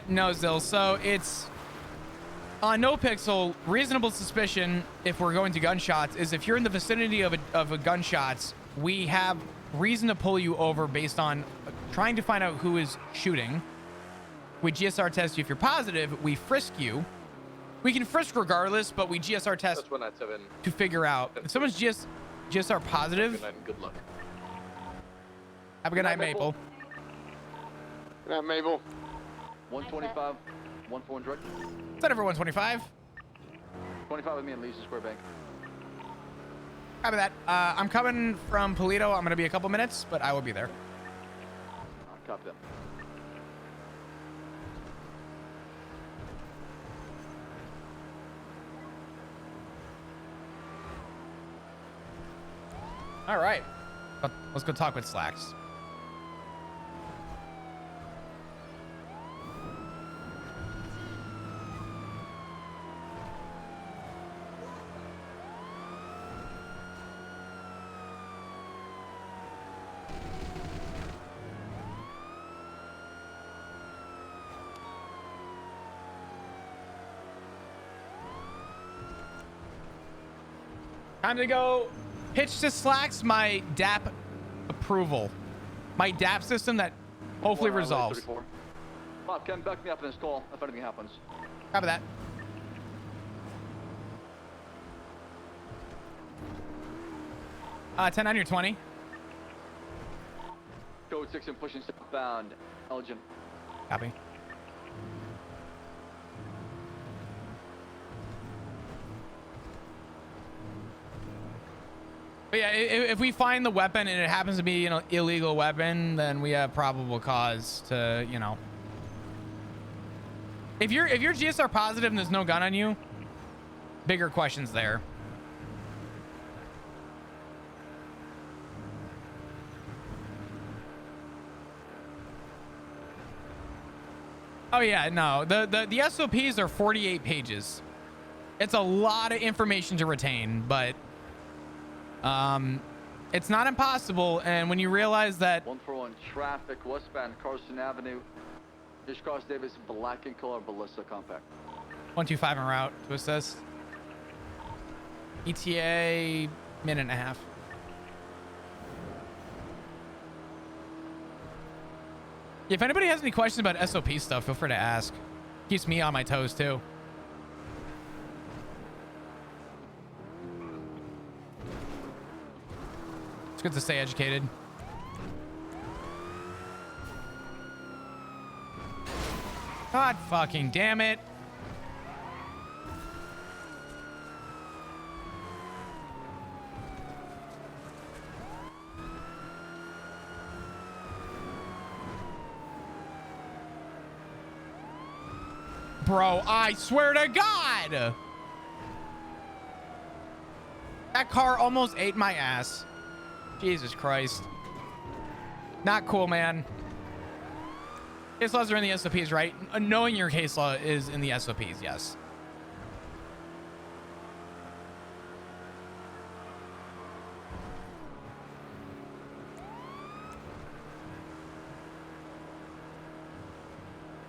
No, Zil. So it's on NoPixel. Reasonable suspicion, if we're going to gunshots, is if you're in the vicinity of a gunshots, we have reason to pull you over based on trying to find out who is shooting. We GSR test you. If you're positive, we frisk you. We can frisk regardless, but we GSR test to figure out if someone's GSR positive. Good night and good luck. Have a good night, Maple. Good night, Mabel. 125, 141 direct. Is that over 125? 25 with me in Legion Square Bank. Copy that. I'm coming from Polito. I'm going to be a couple minutes, but I will be there. Copy that. All right. Let's go talk with Slacks. Time to go pitch to Slacks my DAP approval. My DAP system that hopefully resolves. Bob, Ken, back me up in this call if anything happens. Copy that. 10 on your 20. Code 6 and pushing southbound. Elgin. Copy. But yeah, if we find the weapon and it happens to be, illegal weapon, then we have probable cause to, If you're GSR positive and there's no gun on you, bigger questions there. Oh yeah, no. The SOPs are 48 pages. It's a lot of information to retain, but it's not impossible. And when you realize that 141 traffic westbound Carson Avenue, just cross Davis, black and color ballista compact. 125 en route to assist. ETA minute and a half. If anybody has any questions about SOP stuff, feel free to ask. Keeps me on my toes too. It's good to stay educated. God fucking damn it. Bro, I swear to God. That car almost ate my ass. Jesus Christ. Not cool, man. Case laws are in the SOPs, right? Knowing your case law is in the SOPs, yes.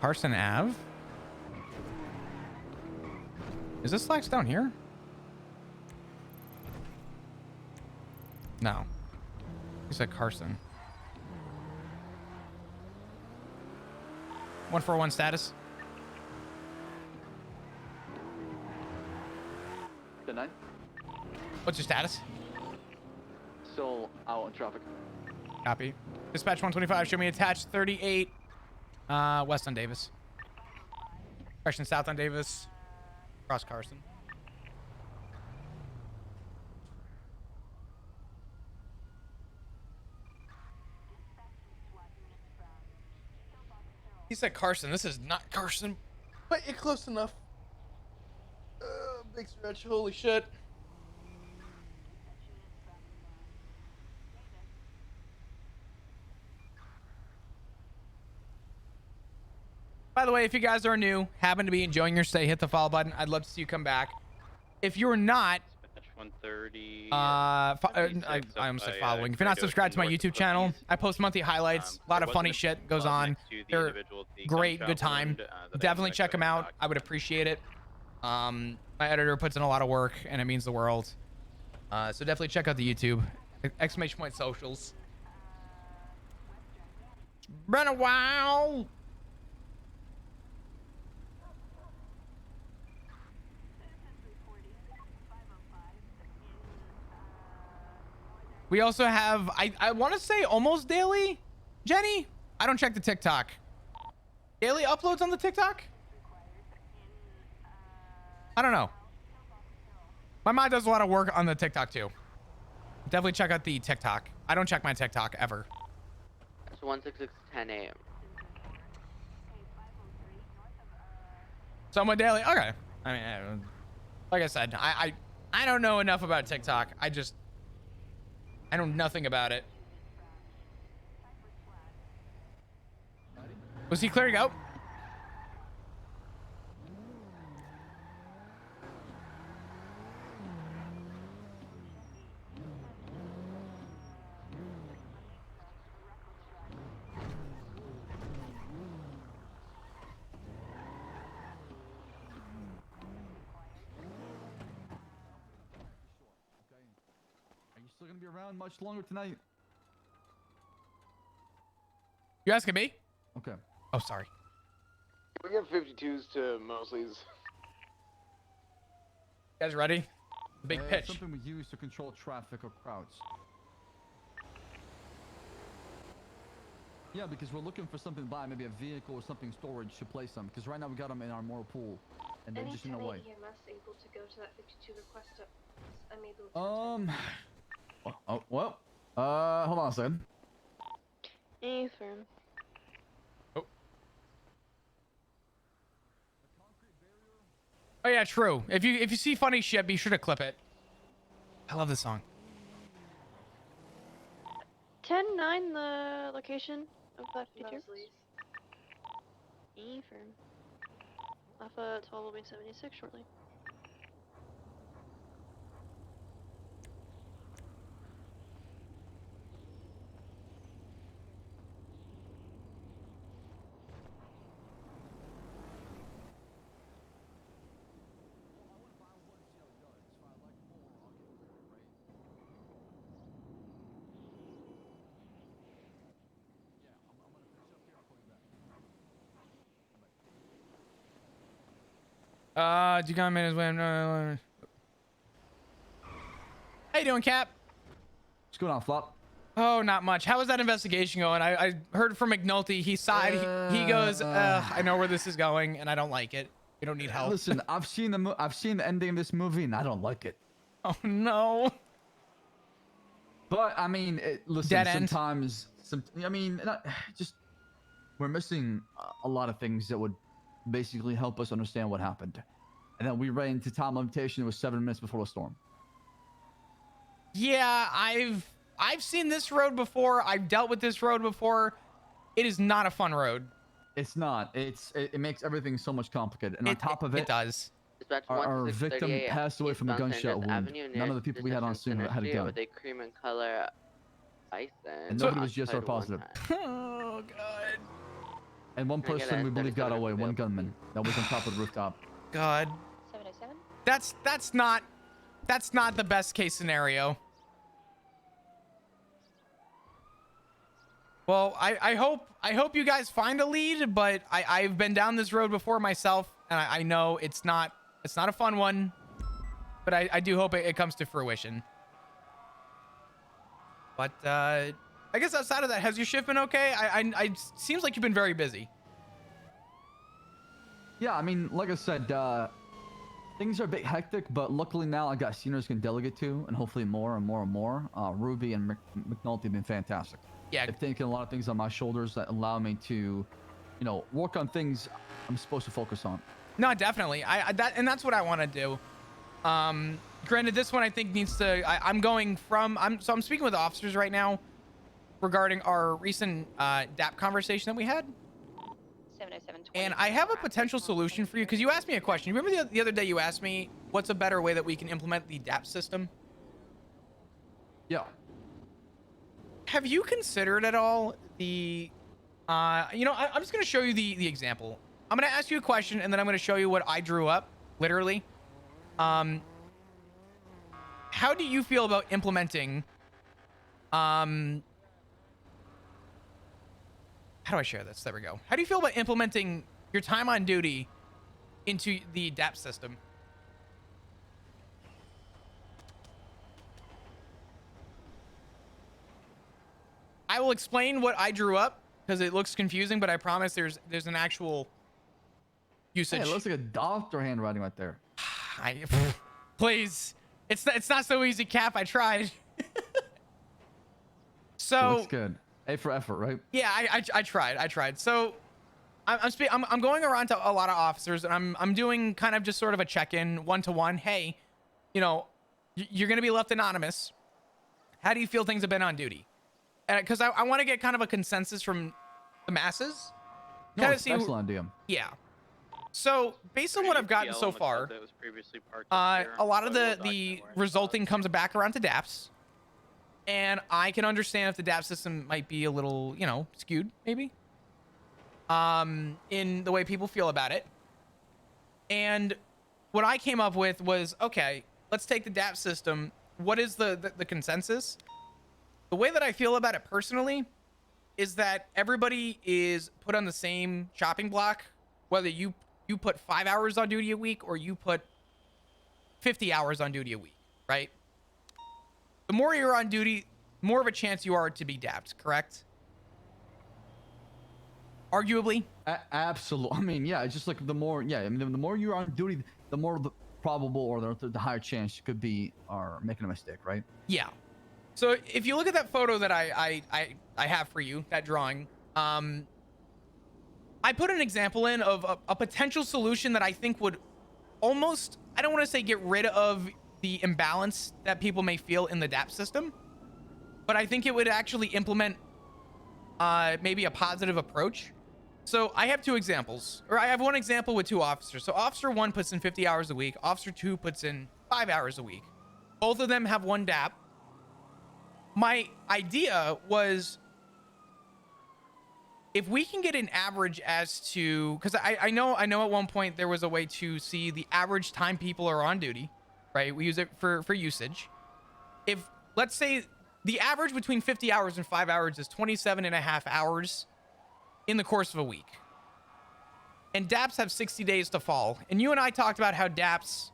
Carson Ave? Is this Slacks down here? No. He said Carson. 141 status. 10-9. What's your status? Still out in traffic. Copy. Dispatch 125, show me attached 38 west on Davis. Correction, south on Davis. Cross Carson. He said Carson. This is not Carson, but you're close enough. Big stretch. Holy shit. By the way, if you guys are new, happen to be enjoying your stay, hit the follow button. I'd love to see you come back. If you're not, 130. I almost said following. If you're not subscribed to my YouTube channel, I post monthly highlights. A lot of funny shit goes on. They're great, good time. Definitely check them out. I would appreciate it. My editor puts in a lot of work, and it means the world. So definitely check out the YouTube. Exclamation point socials. Been a while. We also have, I want to say almost daily, Jenny? I don't check the TikTok. Daily uploads on the TikTok? I don't know. My mom does a lot of work on the TikTok too. Definitely check out the TikTok. I don't check my TikTok ever. It's 16610 a.m. Somewhat daily? Okay. I mean, like I said, I don't know enough about TikTok. I know nothing about it. Was he clearing out? Still gonna be around much longer tonight? You asking me? Okay. Oh, sorry. We get 52s to Mosley's. You guys ready? Big pitch. Something we use to control traffic or crowds. Yeah, because we're looking for something to buy, maybe a vehicle or something storage to place them. Because right now we got them in our moral pool, and they're just in the way. Able to go to that 52 request. I'm able to Oh, well. Hold on a second. Affirm. Oh yeah, true. If you see funny shit, be sure to clip it. I love this song. 10-9, the location of that 52. Affirm. Alpha 12 will be 76 shortly. Do you got minutes when? How you doing, Cap? What's going on, Flop? Oh, not much. How is that investigation going? I heard from McNulty. He sighed. He goes, I know where this is going, and I don't like it. We don't need help. Listen, I've seen the ending of this movie, and I don't like it. Oh no. But I mean, listen. Dead end. Sometimes, we're missing a lot of things that would basically help us understand what happened. And then we ran into time limitation. It was 7 minutes before the storm. Yeah, I've seen this road before. I've dealt with this road before. It is not a fun road. It's not. It makes everything so much complicated. And on top of it, it does. Our victim passed away from a gunshot wound. None of the people we had on scene had a gun. With a cream and color bison. And nobody was GSR positive. Oh god. And one person we believe got away. One gunman that was on top of the rooftop. God. 707. That's not the best case scenario. Well, I hope you guys find a lead, but I've been down this road before myself, and I know it's not a fun one, but I do hope it comes to fruition. But I guess outside of that, has your shift been okay? I seems like you've been very busy. Yeah, I mean, like I said, things are a bit hectic, but luckily now I got seniors can delegate to, and hopefully more and more and more. Ruby and McNulty have been fantastic. Yeah. They've taken a lot of things on my shoulders that allow me to, work on things I'm supposed to focus on. No, definitely. That's what I want to do. Granted, this one I think needs to. I'm speaking with officers right now regarding our recent DAP conversation that we had. 707. And I have a potential solution for you because you asked me a question. Remember the other day you asked me what's a better way that we can implement the DAP system? Yeah. Have you considered at all the, you know, I'm just going to show you the example. I'm going to ask you a question and then I'm going to show you what I drew up, literally. How do you feel about implementing, how do I share this? There we go. How do you feel about implementing your time on duty into the DAP system? I will explain what I drew up because it looks confusing, but I promise there's an actual usage. Hey, it looks like a doctor handwriting right there. Please, it's not so easy, Cap. I tried. So Looks good. A for effort, right? yeah, I tried. So I'm going around to a lot of officers and I'm doing kind of just sort of a check-in one-to-one. Hey, you know, you're gonna be left anonymous. How do you feel things have been on duty? Because I want to get kind of a consensus from the masses. No, Kinda it's see excellent, DM. Yeah. So based on what I've gotten so far, a lot of the resulting comes back around to DAPS. And I can understand if the DAP system might be a little, you know, skewed, maybe, in the way people feel about it. And what I came up with was, okay, let's take the DAP system. What is the consensus? The way that I feel about it personally is that everybody is put on the same chopping block, whether you put 5 hours on duty a week or you put 50 hours on duty a week, right? The more you're on duty, more of a chance you are to be dapped, correct? Arguably. Absolutely. I mean, yeah, it's just like the more, yeah, I mean, the more you're on duty, the more the probable or the higher chance you could be are making a mistake, right? Yeah. So if you look at that photo that I have for you, that drawing, I put an example in of a potential solution that I think would almost, I don't want to say get rid of the imbalance that people may feel in the DAP system, but I think it would actually implement maybe a positive approach. So I have two examples, or I have one example with two officers. So officer 1 puts in 50 hours a week. Officer 2 puts in 5 hours a week. Both of them have one DAP. My idea was if we can get an average as to, because I know at one point there was a way to see the average time people are on duty, right? We use it for usage. If, let's say, the average between 50 hours and 5 hours is 27 and a half hours in the course of a week. And DAPs have 60 days to fall. And you and I talked about how DAPs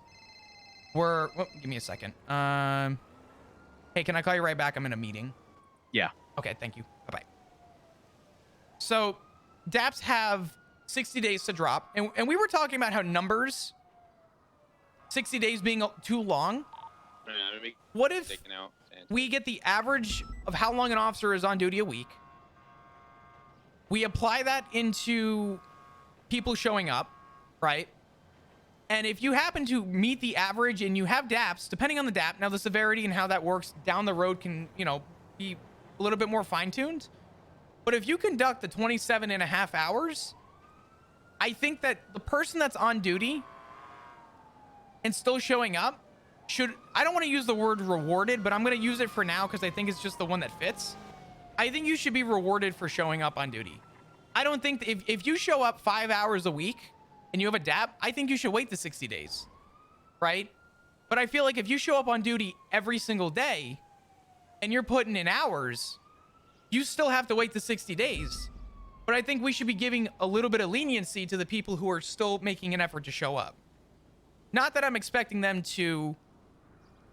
were, well, give me a second. Hey, can I call you right back? I'm in a meeting. Yeah. Okay, thank you. Bye-bye. So DAPs have 60 days to drop. And we were talking about how numbers, 60 days being too long. What if we get the average of how long an officer is on duty a week? We apply that into people showing up, right? And if you happen to meet the average and you have DAPs, depending on the DAP, now the severity and how that works down the road can, you know, be a little bit more fine-tuned. But if you conduct the 27 and a half hours, I think that the person that's on duty and still showing up should, I don't want to use the word rewarded, but I'm going to use it for now because I think it's just the one that fits. I think you should be rewarded for showing up on duty. I don't think if you show up 5 hours a week and you have a DAP, I think you should wait the 60 days, right? But I feel like if you show up on duty every single day and you're putting in hours, you still have to wait the 60 days. But I think we should be giving a little bit of leniency to the people who are still making an effort to show up. Not that I'm expecting them to,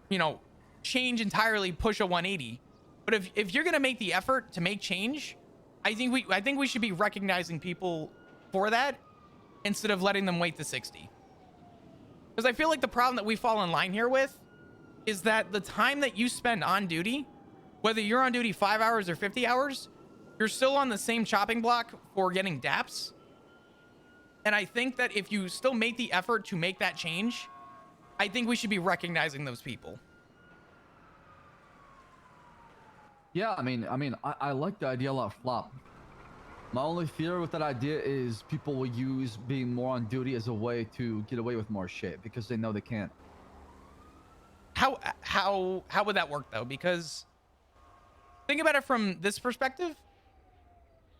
you know, change entirely, push a 180. But if you're going to make the effort to make change, I think we should be recognizing people for that instead of letting them wait the 60. Because I feel like the problem that we fall in line here with is that the time that you spend on duty, whether you're on duty 5 hours or 50 hours, you're still on the same chopping block for getting DAPs. And I think that if you still make the effort to make that change, I think we should be recognizing those people. Yeah, I mean, I like the idea a lot, Flop. My only fear with that idea is people will use being more on duty as a way to get away with more shit because they know they can't. How would that work though? Because think about it from this perspective.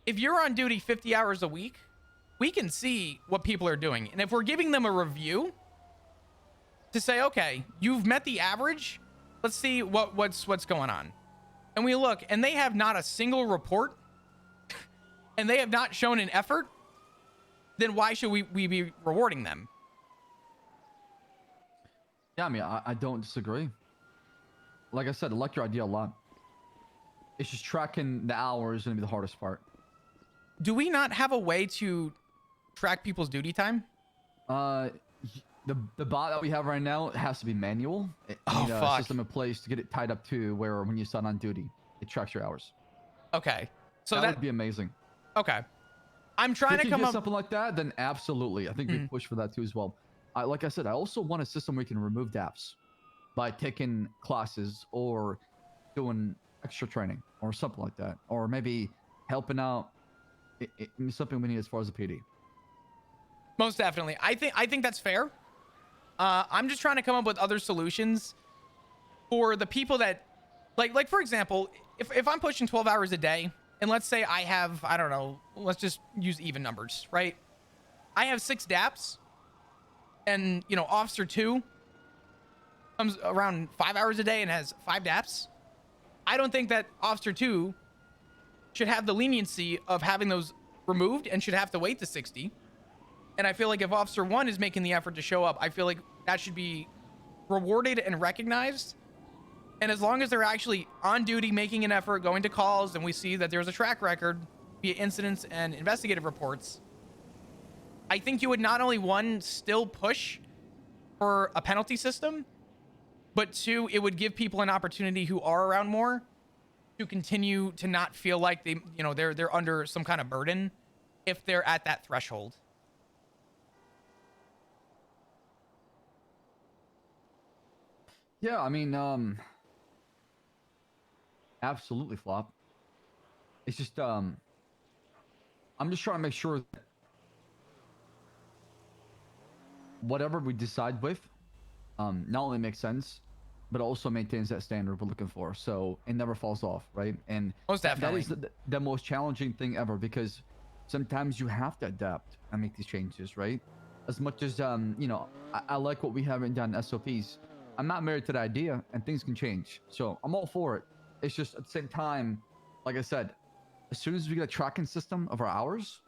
If you're on duty 50 hours a week, we can see what people are doing. And if we're giving them a review to say, okay, you've met the average, let's see what's going on. And we look, and they have not a single report, and they have not shown an effort, then why should we be rewarding them? Yeah, I mean, I don't disagree. Like I said, I like your idea a lot. It's just tracking the hours gonna be the hardest part. Do we not have a way to track people's duty time? The bot that we have right now has to be manual. It need a fuck. system in place to get it tied up to where when you sign on duty, it tracks your hours. Okay. So that would be amazing. Okay. I'm trying If to you come get up something like that, then absolutely. I think we push for that too as well. Like I said, I also want a system where you can remove DAPs by taking classes or doing extra training or something like that, or maybe helping out. Something we need as far as the PD. Most definitely. I think that's fair. I'm just trying to come up with other solutions for the people that, like for example, if I'm pushing 12 hours a day, and let's say I have, I don't know, let's just use even numbers, right? I have 6 DAPs, and you know, Officer 2 comes around 5 hours a day and has 5 DAPs. I don't think that Officer 2 should have the leniency of having those removed and should have to wait to 60. And I feel like if Officer 1 is making the effort to show up, I feel like that should be rewarded and recognized. And as long as they're actually on duty, making an effort, going to calls, and we see that there's a track record via incidents and investigative reports, I think you would not only, 1, still push for a penalty system, but 2, it would give people an opportunity who are around more to continue to not feel like they, you know, they're under some kind of burden if they're at that threshold. Yeah, I mean, absolutely, Flop. It's just, I'm just trying to make sure that whatever we decide with, not only makes sense, but also maintains that standard we're looking for, so it never falls off, right? And Most definitely. that is the most challenging thing ever, because sometimes you have to adapt and make these changes, right? As much as you know, I like what we have written down in SOPs. I'm not married to the idea, and things can change, so I'm all for it. It's just at the same time, like I said, as soon as we get a tracking system of our hours,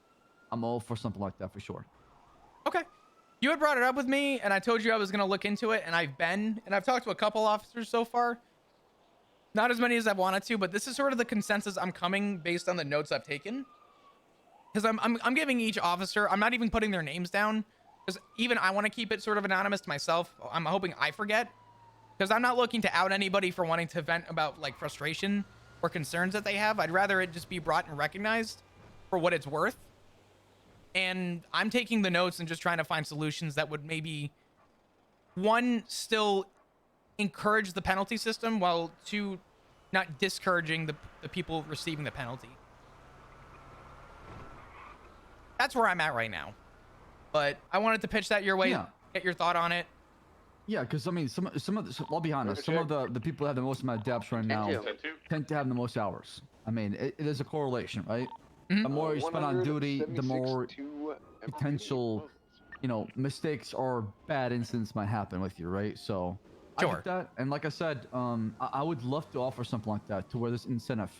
I'm all for something like that for sure. Okay. You had brought it up with me, and I told you I was going to look into it, and I've talked to a couple officers so far. Not as many as I've wanted to, but this is sort of the consensus I'm coming based on the notes I've taken. Because I'm giving each officer, I'm not even putting their names down, because even I want to keep it sort of anonymous to myself. I'm hoping I forget, because I'm not looking to out anybody for wanting to vent about like frustration or concerns that they have. I'd rather it just be brought and recognized for what it's worth. And I'm taking the notes and just trying to find solutions that would maybe, 1, still encourage the penalty system, while 2, not discouraging the people receiving the penalty. That's where I'm at right now. But I wanted to pitch that your way, get your thought on it. Yeah, because I mean, some of the, I'll be honest, some of the people that have the most amount of depths right now tend to have the most hours. I mean, it is a correlation, right? The more you spend on duty, the more potential, you know, mistakes or bad incidents might happen with you, right? So I get that, and like I said, I would love to offer something like that, to where there's incentive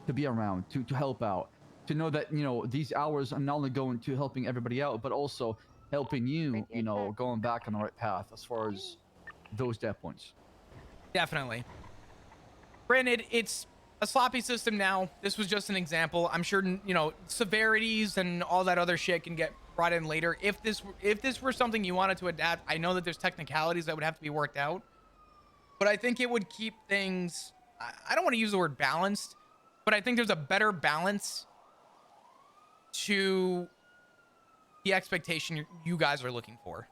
to be around, to help out, to know that, you know, these hours are not only going to helping everybody out, but also helping you, you know, going back on the right path as far as those death points. Definitely. Granted, it's a sloppy system now. This was just an example. I'm sure, you know, severities and all that other shit can get brought in later. If this were something you wanted to adapt, I know that there's technicalities that would have to be worked out, but I think it would keep things, I don't want to use the word balanced, but I think there's a better balance to the expectation you guys are looking for.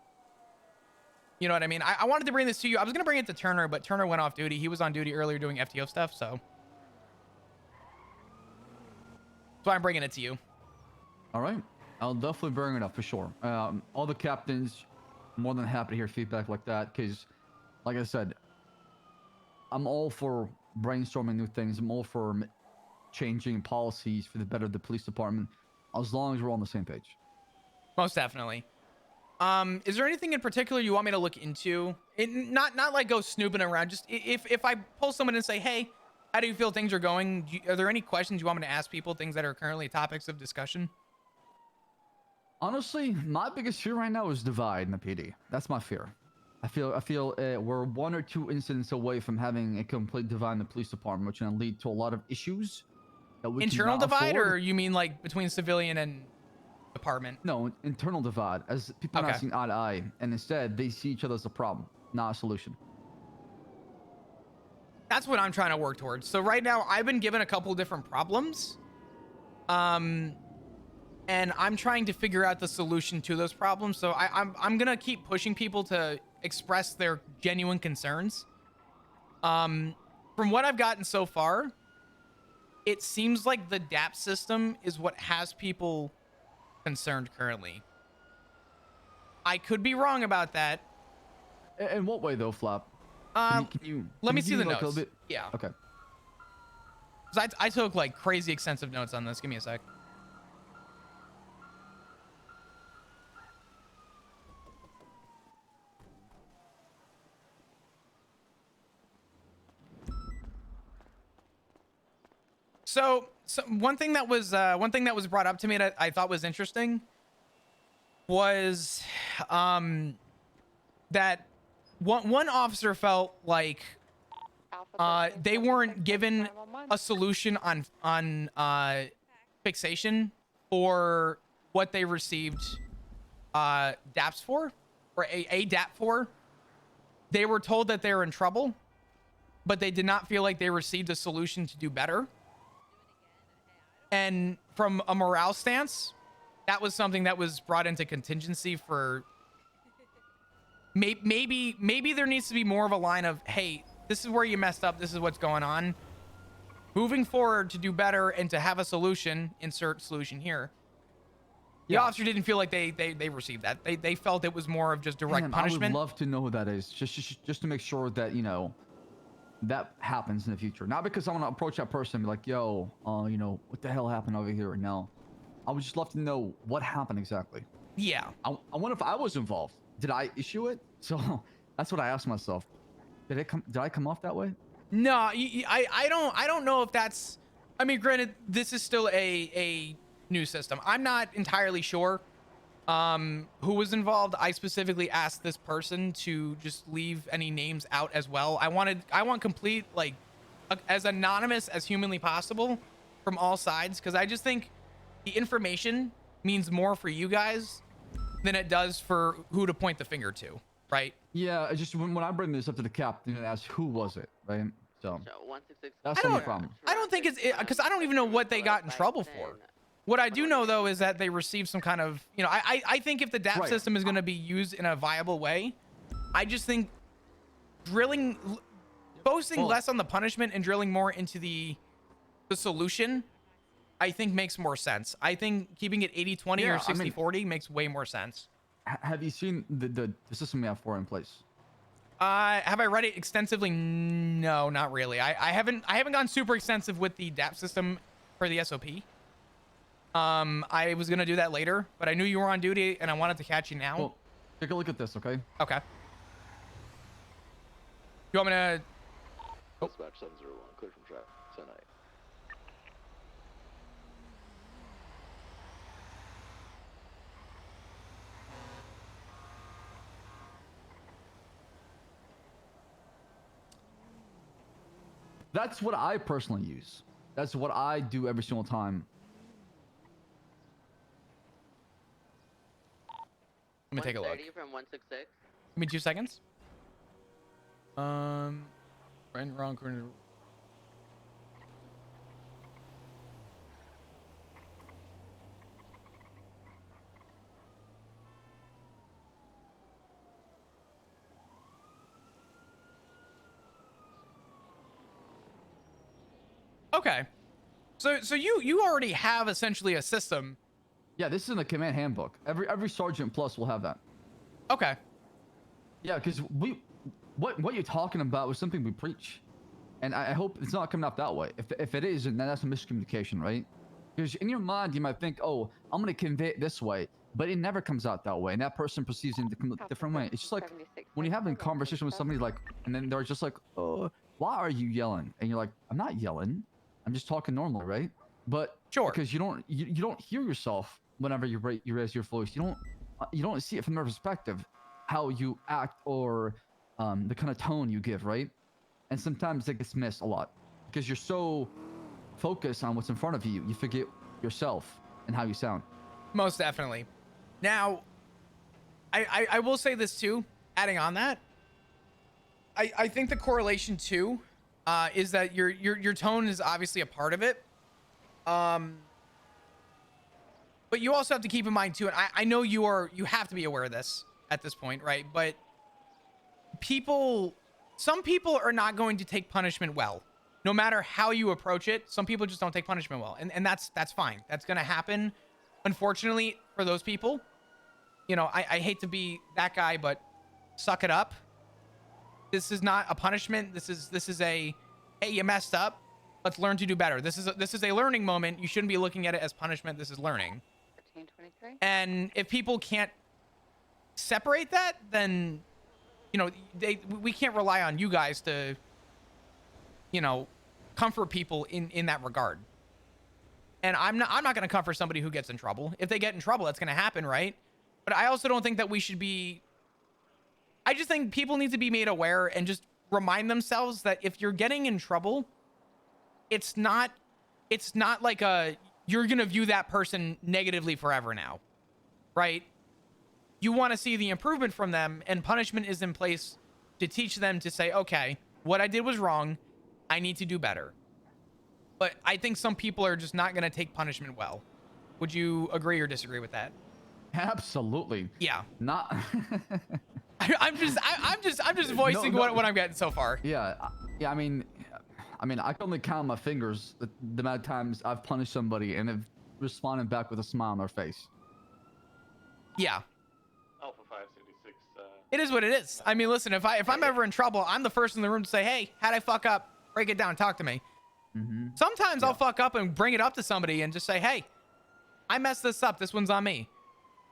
You know what I mean? I wanted to bring this to you. I was going to bring it to Turner, but Turner went off duty. He was on duty earlier doing FTO stuff, so. That's why I'm bringing it to you. All right. I'll definitely bring it up for sure. All the captains, more than happy to hear feedback like that because, like I said, I'm all for brainstorming new things. I'm all for changing policies for the better of the police department, as long as we're on the same page. Most definitely. Is there anything in particular you want me to look into? Not like go snooping around. Just if I pull someone and say, hey, how do you feel things are going? Are there any questions you want me to ask people? Things that are currently topics of discussion? Honestly, my biggest fear right now is divide in the PD. That's my fear. I feel we're 1 or 2 incidents away from having a complete divide in the police department, which is going to lead to a lot of issues that we Internal cannot divide, afford. or you mean like between civilian and department? No, internal divide, as people are not seeing eye to eye, and instead they see each other as a problem, not a solution. That's what I'm trying to work towards. So right now, I've been given a couple different problems, and I'm trying to figure out the solution to those problems. So I'm gonna keep pushing people to express their genuine concerns. From what I've gotten so far, it seems like the DAP system is what has people concerned currently. I could be wrong about that. In what way though, Flap? Let me see the notes. Yeah. Okay. I took like crazy extensive notes on this. Give me a sec. So one thing that was brought up to me that I thought was interesting was that one officer felt like they weren't given a solution on fixation for what they received DAPs for, or a DAP for. They were told that they were in trouble, but they did not feel like they received a solution to do better. And from a morale stance, that was something that was brought into contingency for maybe there needs to be more of a line of, hey, this is where you messed up. This is what's going on. Moving forward to do better and to have a solution, insert solution here. The officer didn't feel like they received that. They felt it was more of just direct punishment. I would love to know who that is, just to make sure that, you know, that happens in the future. Not because I want to approach that person and be like, yo, you know, what the hell happened over here? No. I would just love to know what happened exactly. Yeah. I wonder if I was involved. Did I issue it? So that's what I asked myself. Did I come off that way? No, I don't know if that's, I mean, granted, this is still a new system. I'm not entirely sure who was involved. I specifically asked this person to just leave any names out as well. I want complete, like, as anonymous as humanly possible from all sides, because I just think the information means more for you guys than it does for who to point the finger to, right? Yeah, I just when I bring this up to the captain and ask who was it, right? So 166. that's the only problem. I don't think it's because I don't even know what they got in trouble for. What I do know, though, is that they received some kind of, you know, I think if the DAP system is going to be used in a viable way, I just think focusing less on the punishment and drilling more into the solution, I think makes more sense. I think keeping it 80-20 or 60-40 makes way more sense. Have you seen the system we have in place? Have I read it extensively? No, not really. I haven't gone super extensive with the DAP system for the SOP. I was gonna do that later, but I knew you were on duty and I wanted to catch you now. Well, take a look at this, okay? Okay. You want me to? Dispatch 701, clear from track. 10-8. That's what I personally use. That's what I do every single time. Let me take a look. From 166. Give me 2 seconds. Right, wrong corner. Okay. So you already have essentially a system Yeah, this is in the command handbook. Every sergeant plus will have that. Okay. Yeah, because what you're talking about was something we preach, and I hope it's not coming out that way. If it is, then that's a miscommunication, right? Because in your mind you might think, oh, I'm gonna convey it this way, but it never comes out that way, and that person perceives it in a different way. It's just like when you're having a conversation with somebody, like, and then they're just like, oh, why are you yelling? And you're like, I'm not yelling, I'm just talking normally, right? But Sure. because you don't hear yourself whenever you raise your voice. You don't see it from their perspective, how you act or the kind of tone you give, right? And sometimes it gets missed a lot because you're so focused on what's in front of you, you forget yourself and how you sound. Most definitely. Now, I will say this too, adding on that, I think the correlation too is that your tone is obviously a part of it. But you also have to keep in mind too, and I know you have to be aware of this at this point, right? But some people are not going to take punishment well. No matter how you approach it, some people just don't take punishment well. And that's fine. That's going to happen, unfortunately, for those people. You know, I hate to be that guy, but suck it up. This is not a punishment. This is a, hey, you messed up. Let's learn to do better. This is a learning moment. You shouldn't be looking at it as punishment. This is learning. 1323. And if people can't separate that, then, you know, we can't rely on you guys to, you know, comfort people in that regard. And I'm not going to comfort somebody who gets in trouble. If they get in trouble, that's going to happen, right? But I also don't think that we should be. I just think people need to be made aware and just remind themselves that if you're getting in trouble, it's not like you're going to view that person negatively forever now, right? You want to see the improvement from them, and punishment is in place to teach them to say, okay, what I did was wrong. I need to do better. But I think some people are just not going to take punishment well. Would you agree or disagree with that? Absolutely. Yeah. Not. I'm just voicing what I'm getting so far. Yeah. I mean, I can only count on my fingers the amount of times I've punished somebody and have responded back with a smile on their face. Yeah. Alpha 576. It is what it is. I mean, listen, if I'm ever in trouble, I'm the first in the room to say, hey, how'd I fuck up? Break it down. Talk to me. Mm-hmm. Sometimes I'll fuck up and bring it up to somebody and just say, hey, I messed this up. This one's on me.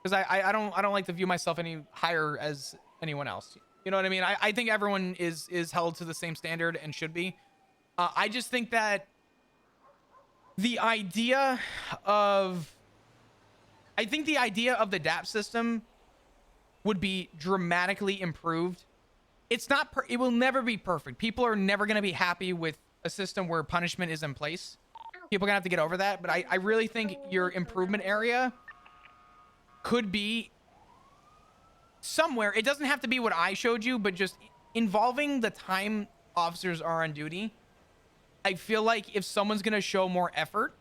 Because I don't like to view myself any higher as anyone else. You know what I mean? I think everyone is held to the same standard and should be. I just think that the idea of the DAP system would be dramatically improved. It's not, it will never be perfect. People are never going to be happy with a system where punishment is in place. People are going to have to get over that. But I really think your improvement area could be somewhere. It doesn't have to be what I showed you, but just involving the time officers are on duty. I feel like if someone's going to show more effort,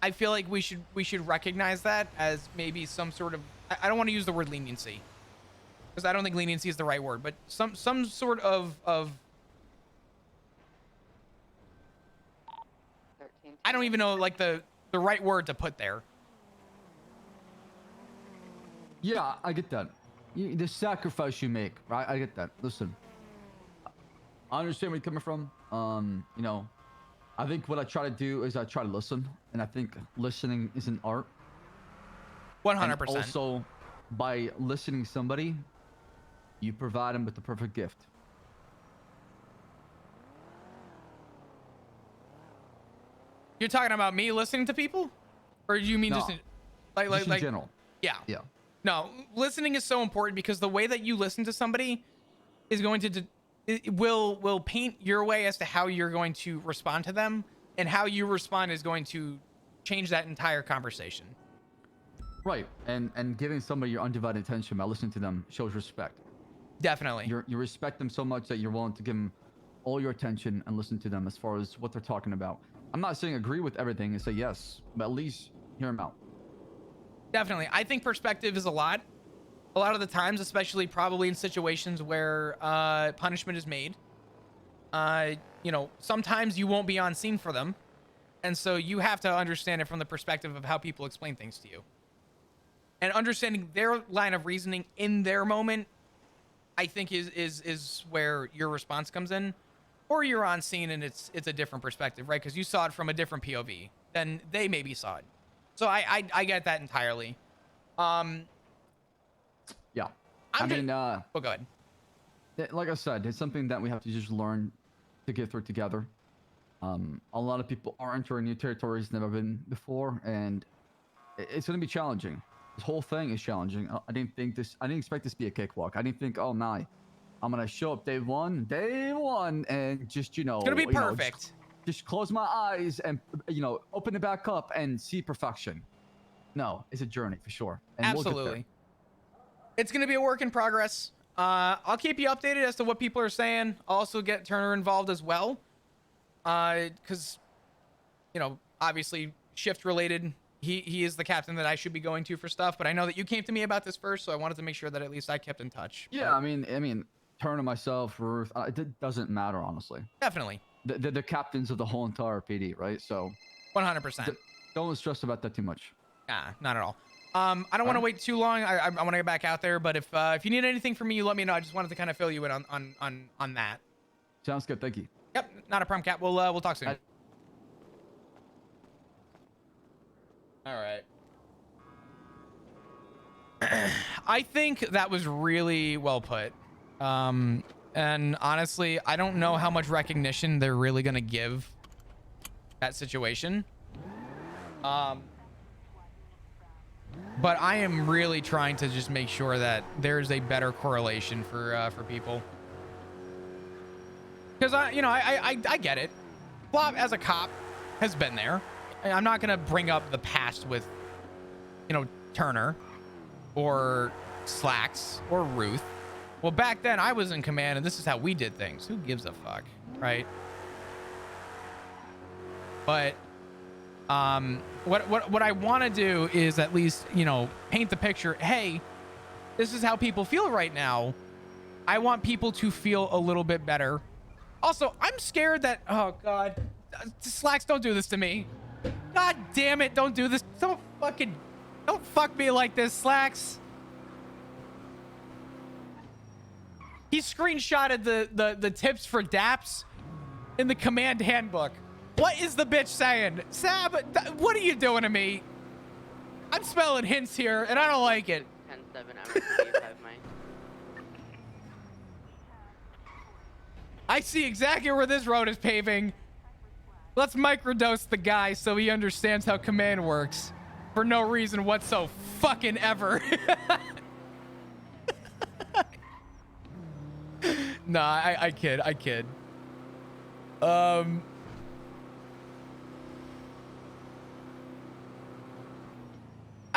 I feel like we should recognize that as maybe some sort of, I don't want to use the word leniency, because I don't think leniency is the right word, but some sort of I don't even know like the right word to put there. Yeah, I get that. The sacrifice you make, right? I get that. Listen, I understand where you're coming from. You know, I think what I try to do is I try to listen, and I think listening is an art. 100%. Also, by listening to somebody, you provide them with the perfect gift. You're talking about me listening to people, or do you mean just in general? Yeah. Yeah. No, listening is so important because the way that you listen to somebody is going to it will paint your way as to how you're going to respond to them, and how you respond is going to change that entire conversation. Right, and giving somebody your undivided attention by listening to them shows respect. Definitely. You respect them so much that you're willing to give them all your attention and listen to them as far as what they're talking about. I'm not saying agree with everything and say yes, but at least hear them out. Definitely. I think perspective is a lot of the times, especially probably in situations where punishment is made. You know, sometimes you won't be on scene for them. And so you have to understand it from the perspective of how people explain things to you. And understanding their line of reasoning in their moment, I think is where your response comes in. Or you're on scene and it's a different perspective, right? Because you saw it from a different POV than they maybe saw it. So I get that entirely. Yeah. Oh, go ahead. Like I said, it's something that we have to just learn to get through together. A lot of people are entering new territories never been before, and it's going to be challenging. This whole thing is challenging. I didn't expect this to be a cakewalk. I didn't think, oh my, I'm going to show up day one, and just, you know, It's going to be perfect. Just close my eyes and, you know, open it back up and see perfection. No, it's a journey for sure. And absolutely. It's going to be a work in progress. I'll keep you updated as to what people are saying. I'll also get Turner involved as well. Because, you know, obviously shift related. He is the captain that I should be going to for stuff, but I know that you came to me about this first, so I wanted to make sure that at least I kept in touch. Yeah, but... I mean, Turner, myself, Ruth, it doesn't matter, honestly. Definitely. The captains of the whole entire PD, right? So 100%. Don't stress about that too much. Nah, not at all. I don't want to wait too long. I want to get back out there, but if you need anything from me, you let me know. I just wanted to kind of fill you in on that. Sounds good. Thank you. Yep, not a problem, Cap. We'll talk soon. All right. I think that was really well put. And honestly, I don't know how much recognition they're really going to give that situation. But I am really trying to just make sure that there's a better correlation for people. Because I get it. Flop as a cop has been there. I'm not gonna bring up the past with, you know, Turner or Slacks or Ruth. Well, back then I was in command and this is how we did things. Who gives a fuck, right? But what I want to do is at least, you know, paint the picture. Hey, this is how people feel right now. I want people to feel a little bit better. Also, I'm scared that, oh God, Slacks, don't do this to me. God damn it, don't do this. Don't fuck me like this, Slacks. He screenshotted the tips for DAPS in the command handbook. What is the bitch saying? Sab, what are you doing to me? I'm smelling hints here, and I don't like it. 10-7, I'm at 35, Mike. I see exactly where this road is paving. Let's microdose the guy so he understands how command works. For no reason whatsoever fucking ever. Nah, I kid. I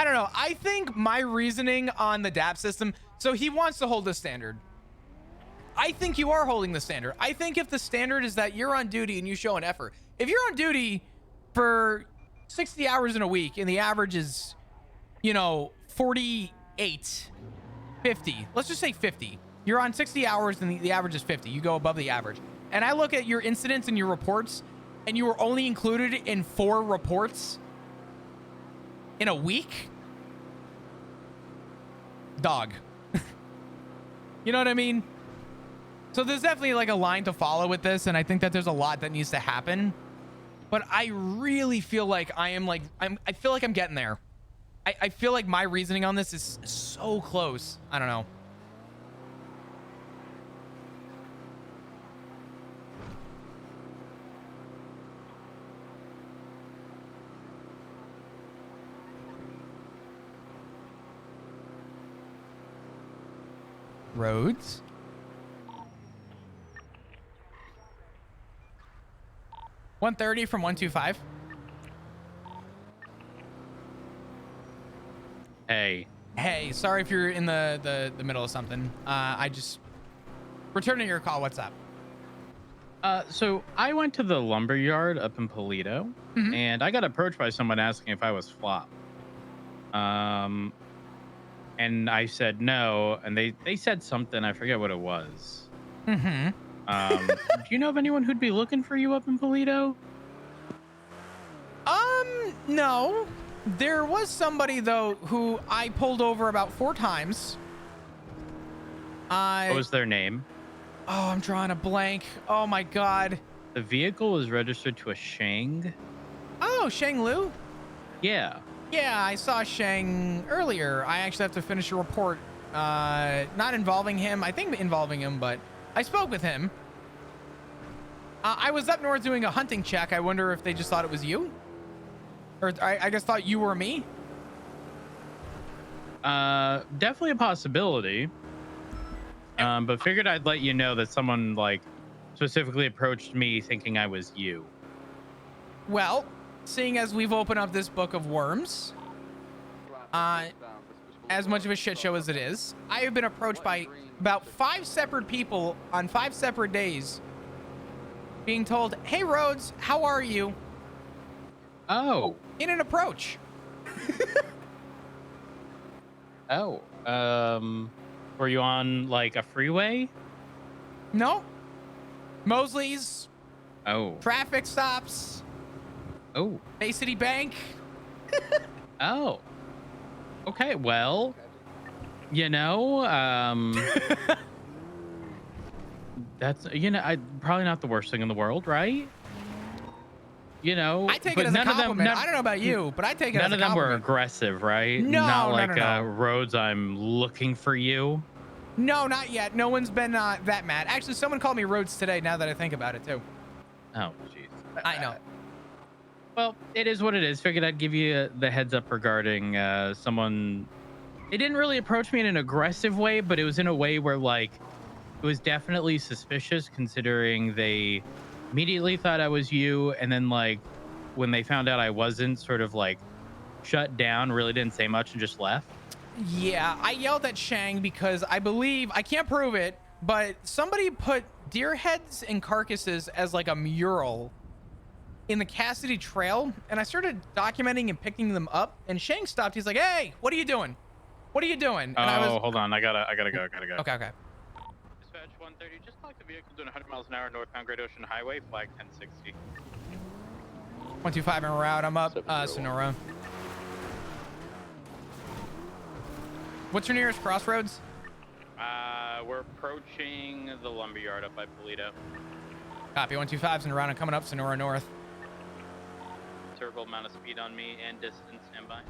don't know. I think my reasoning on the DAP system, so he wants to hold the standard. I think you are holding the standard. I think if the standard is that you're on duty and you show an effort, if you're on duty for 60 hours in a week and the average is, you know, 48, 50, let's just say 50. You're on 60 hours and the average is 50. You go above the average. And I look at your incidents and your reports and you were only included in 4 reports in a week. Dog. You know what I mean? So there's definitely like a line to follow with this, and I think that there's a lot that needs to happen. But I really feel like I feel like I'm getting there. I feel like my reasoning on this is so close. I don't know. Roads. $130 from 125. Hey, sorry if you're in the middle of something. I just returning your call. What's up? So I went to the lumber yard up in Polito, and I got approached by someone asking if I was Flop. And I said no, and they said something, I forget what it was. Do you know of anyone who'd be looking for you up in Polito? No. There was somebody though who I pulled over about 4 times. What was their name? Oh, I'm drawing a blank. Oh my god. The vehicle was registered to a Shang. Oh, Shang Lu? Yeah. Yeah, I saw Shang earlier. I actually have to finish a report. Not involving him. I think involving him, but I spoke with him. I was up north doing a hunting check. I wonder if they just thought it was you? Or I guess thought you were me? Definitely a possibility. But figured I'd let you know that someone like specifically approached me thinking I was you. Well, seeing as we've opened up this book of worms, as much of a shit show as it is, I have been approached by about 5 separate people on 5 separate days being told, hey, Rhodes, how are you? Oh. In an approach. Oh. Were you on like a freeway? No. Mosley's. Oh. Traffic stops. Oh. Bay City Bank. Oh. Okay, well, you know, that's, you know, probably not the worst thing in the world, right? You know, I take it as a compliment. I don't know about you, but I take it as a compliment. None of them were aggressive, right? No, not like no. Rhodes, I'm looking for you. No, not yet. No one's been that mad. Actually, someone called me Rhodes today, now that I think about it, too. Oh, jeez. I know. Well, it is what it is. Figured I'd give you the heads up regarding someone. They didn't really approach me in an aggressive way, but it was in a way where, like, it was definitely suspicious considering they immediately thought I was you. And then, like, when they found out I wasn't, sort of, like, shut down, really didn't say much and just left. Yeah, I yelled at Shang because I believe, I can't prove it, but somebody put deer heads and carcasses as, like, a mural in the Cassidy Trail. And I started documenting and picking them up. And Shang stopped. He's like, hey, what are you doing? What are you doing? And Hold on. I gotta go. Okay. Dispatch 130, just like the vehicle doing 100 miles an hour northbound Great Ocean Highway, flag 1060. 125 en route. I'm up, Sonora. What's your nearest crossroads? We're approaching the lumberyard up by Polito. Copy. 125's en route. I'm coming up Sonora North. Considerable amount of speed on me and distance, standby.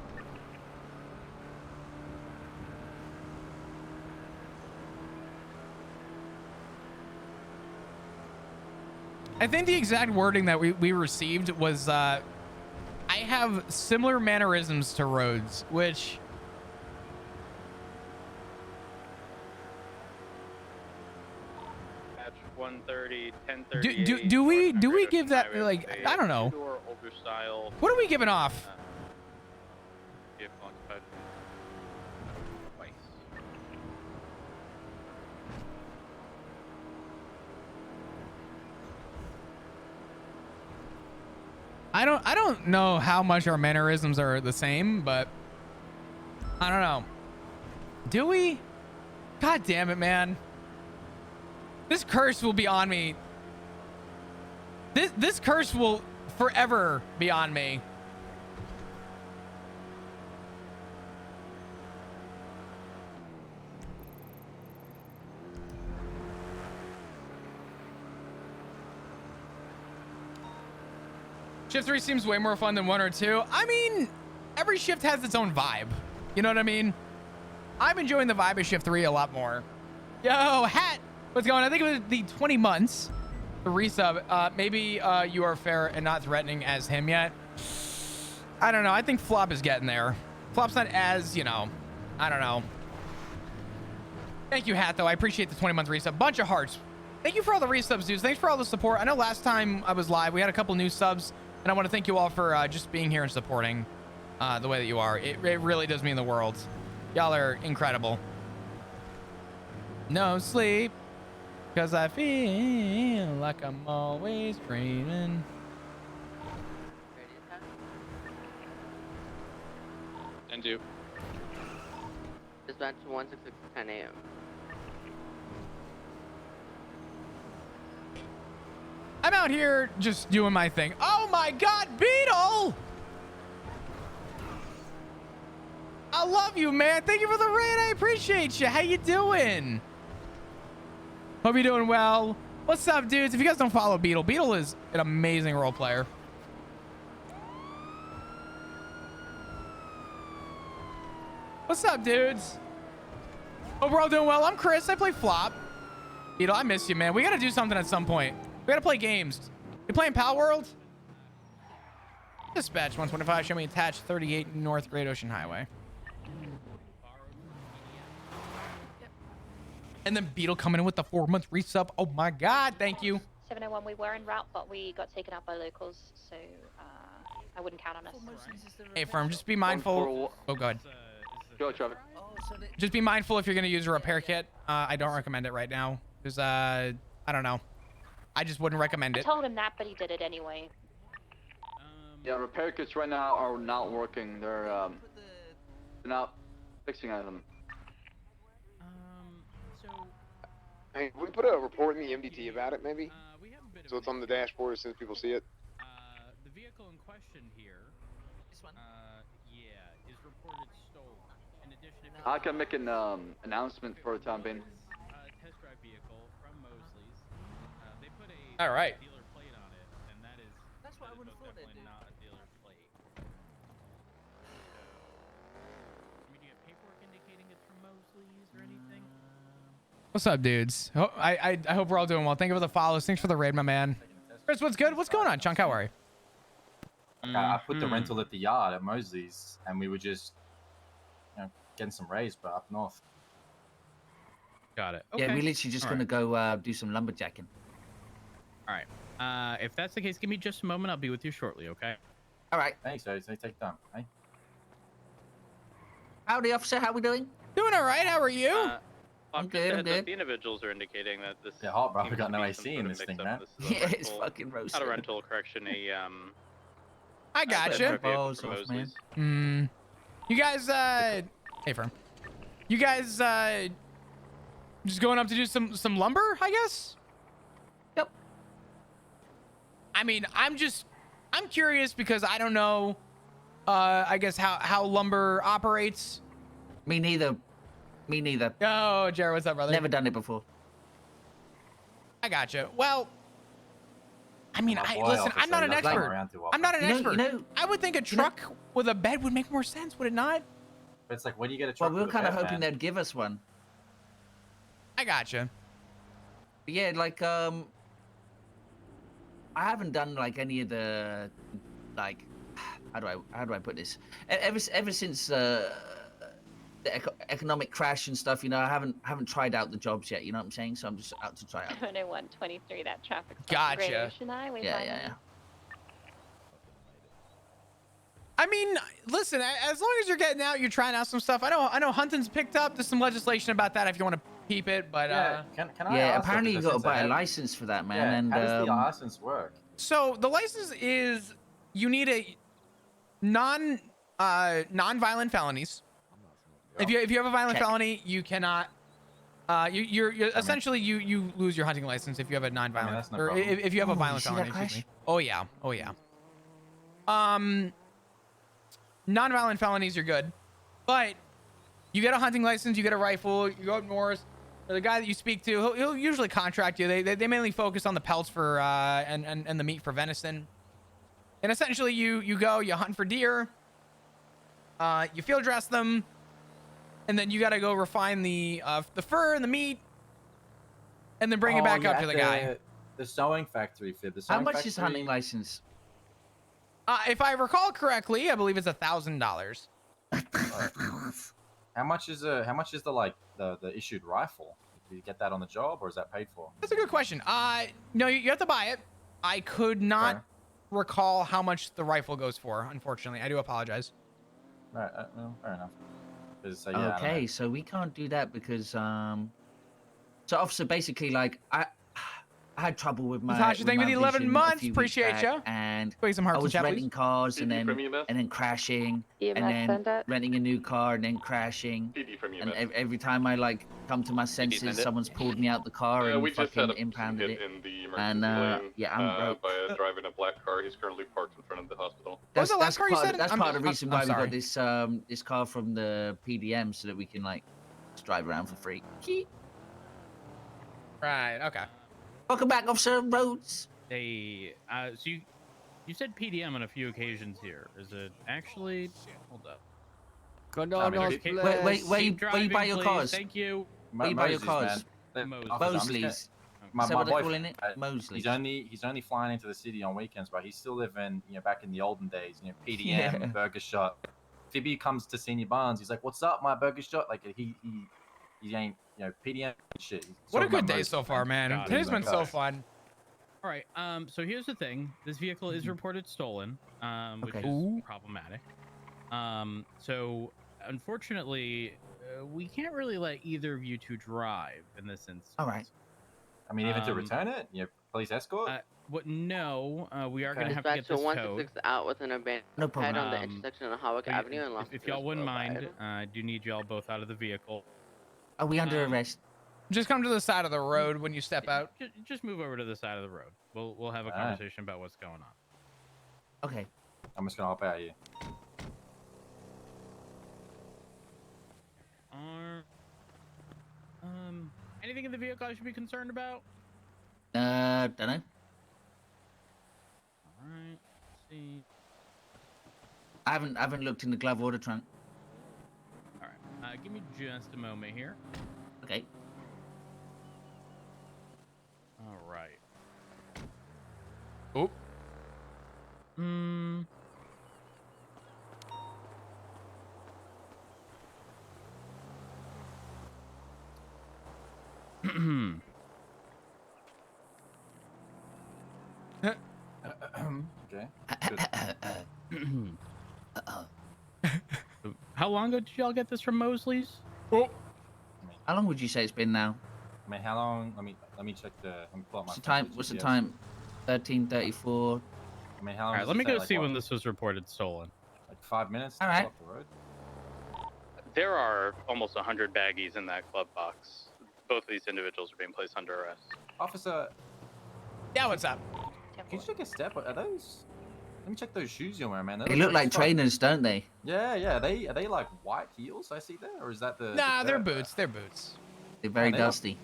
I think the exact wording that we received was, I have similar mannerisms to Rhodes, which... Patch 130, 1030. Do we give that, like, I don't know. Older style. What are we giving off? Vehicle occupied. Twice. I don't know how much our mannerisms are the same, but I don't know. Do we? God damn it, man. This curse will be on me. This curse will forever be on me. Shift 3 seems way more fun than 1 or 2. I mean, every shift has its own vibe. You know what I mean? I'm enjoying the vibe of Shift 3 a lot more. Yo, Hat, what's going on? I think it was the 20 months. The resub. Maybe you are fair and not threatening as him yet. I don't know. I think Flop is getting there. Flop's not as, you know, I don't know. Thank you, Hat, though. I appreciate the 20-month resub. Bunch of hearts. Thank you for all the resubs, dudes. Thanks for all the support. I know last time I was live, we had a couple new subs. And I want to thank you all for just being here and supporting the way that you are. It really does mean the world. Y'all are incredible. No sleep, because I feel like I'm always dreaming. And do. Dispatch 166 10 a.m. I'm out here just doing my thing. Oh my God, Beetle! I love you, man. Thank you for the raid. I appreciate you. How you doing? Hope you're doing well. What's up, dudes? If you guys don't follow Beetle, Beetle is an amazing role player. What's up, dudes? Hope we're all doing well. I'm Chris. I play Flop. Beetle, I miss you, man. We got to do something at some point. We got to play games. You playing Pal World? Dispatch 125. Show me attached 38 North Great Ocean Highway. And then Beetle coming in with the 4-month resub. Oh my God, thank you. 701, we were en route, but we got taken out by locals, so I wouldn't count on us. Hey, Firm, just be mindful. Oh, God. Go, Trevor. Just be mindful if you're going to use a repair kit. I don't recommend it right now. Because, I don't know. I just wouldn't recommend I it. told him that, but he did it anyway. Yeah, repair kits right now are not working. They're not fixing them. Hey, can we put a report in the MDT about it, maybe? So it's on the dashboard as soon as people see it. The vehicle in question here, yeah, is reported stolen. In addition, I can make an announcement for the time being. Test drive vehicle from Mosley's. They put a All right. dealer plate on it, and that is definitely not a dealer plate. So, I mean, do you have paperwork indicating it's from Mosley's or anything? What's up, dudes? I hope we're all doing well. Thank you for the follows. Thanks for the raid, my man. Chris, what's good? What's going on? Chunk, how are you? I put the rental at the yard at Mosley's, and we were just, getting some rays, but up north. Got it. Okay. Yeah, we're literally just gonna go do some lumberjacking. All right. If that's the case, give me just a moment. I'll be with you shortly, okay? All right. Thanks, guys. Take time. Hey. Howdy, officer. How we doing? Doing all right. How are you? I'm good. I'm good. The individuals are indicating that this. Yeah, hot, bro. We seems got to no be AC some in sort this of thing, mix-up. man. This is a Yeah, it's rental- fucking roasted. Not a rental, correction. I gotcha. Balls off, man. You guys, hey, Firm. You guys, just going up to do some lumber, I guess? Yep. I mean, I'm curious because I don't know, I guess how lumber operates. Me neither. Me neither. Oh, Jared, what's up, brother? Never done it before. I gotcha. Well, I mean, My boy listen, officer, I'm not an he doesn't come expert. around too I'm not an often. expert. I would think a truck with a bed would make more sense, would it not? But it's like, where do you get a Well, truck? we were with a kind of bed, hoping man? they'd give us one. I gotcha. But yeah, like I haven't done like any of the like how do I put this? Ever since the economic crash and stuff, I haven't tried out the jobs yet. You know what I'm saying? So I'm just out to try out. 10123, that traffic. Gotcha. Great Ocean Highway. Yeah. I mean, listen, as long as you're getting out, you're trying out some stuff. I know hunting's picked up. There's some legislation about that if you want to peep it, but Yeah, can I Yeah, ask, apparently you because got to since I buy a have- license for that, man. Yeah, and how does the license work? So the license is you need a non-violent felonies. If you have a violent felony, you cannot. You're essentially you lose your hunting license if you have a non-violent that's no or problem. if you have a Oh, violent you see that felony. Excuse crash? me. Oh yeah. Non-violent felonies, you're good, but you get a hunting license, you get a rifle, you go up north. The guy that you speak to, he'll usually contract you. They mainly focus on the pelts for and the meat for venison. And essentially, you go, you hunt for deer, you field dress them, and then you got to go refine the fur and the meat, and then bring it back up to the guy. The sewing factory fit. how much is hunting license? If I recall correctly, I believe it's $1,000. How much is the issued rifle? Do you get that on the job, or is that paid for? That's a good question. No, you have to buy it. I could not recall how much the rifle goes for. Unfortunately, I do apologize. Right. Well, fair enough. 'Cause, yeah, I don't Okay, know. so we can't do that because so officer, basically, like I had trouble with my. Natasha, thank you for the 11 vision a months. few weeks Appreciate back, ya. And Put some hearts I in was chat, renting please. cars and then crashing, and then renting a new car and then crashing. And every time I like come to my senses, someone's pulled me out the car and fucking impounded it. And yeah, I'm broke. by a driver in a black car. He's currently parked in front of the hospital. What's the last car you said? That's part of the reason why we sorry. got this car from the PDM, so that we can like just drive around for free. Right. Okay. Welcome back, Officer Rhodes. Hey, so you said PDM on a few occasions here. Is it actually? Hold up. Where you buy your cars? Thank you. Where you buy your cars? Mosley's. My what they're boyfriend, calling it? Mosley's. He's only flying into the city on weekends, but he's still living, back in the olden days, PDM, Yeah. burger shop. Phoebe comes to Senior Barnes. He's like, "What's up, my burger shop?" Like he ain't, PDM shit. He's What a talking good about day most so far, man. God, Today's oh been my so gosh. fun. All right. So here's the thing. This vehicle is reported stolen, which Okay. is problematic. So unfortunately, we can't really let either of you two drive in this instance. All right. I mean, even to return it, police escort. No, we are going to have to get Dispatch this to towed. 166 out with an abandoned No problem. head on the intersection of Hawick Avenue and Los If y'all wouldn't mind, I do need y'all both out of the vehicle. Are we under arrest? Just come to the side of the road when you step out. Just move over to the side of the road. We'll have a All right. conversation about what's going on. Okay. I'm just gonna hop out here. Anything in the vehicle I should be concerned about? Don't know. All right. Let's see. I haven't looked in the glove or the trunk. All right. Give me just a moment here. Okay. All right. Oh. Okay. How long ago did y'all get this from Mosley's? Oh. How long would you say it's been now? I mean, how long? Let me check let me pull up my. What's the time? What's the time? 13:34. I mean, how long? All right. does Let it me say, go like, see what, when this was reported stolen. Like 5 minutes. All to right. pull up the road? There are almost 100 baggies in that glove box. Both of these individuals are being placed under arrest. Officer, Yeah, what's up? can you take a step? Are those? Let me check those shoes you're wearing, man. They look like trainers, don't they? Yeah. Are they like white heels I see there, or is that the? Nah, the they're dirt? boots. They're boots. They're very they look- dusty.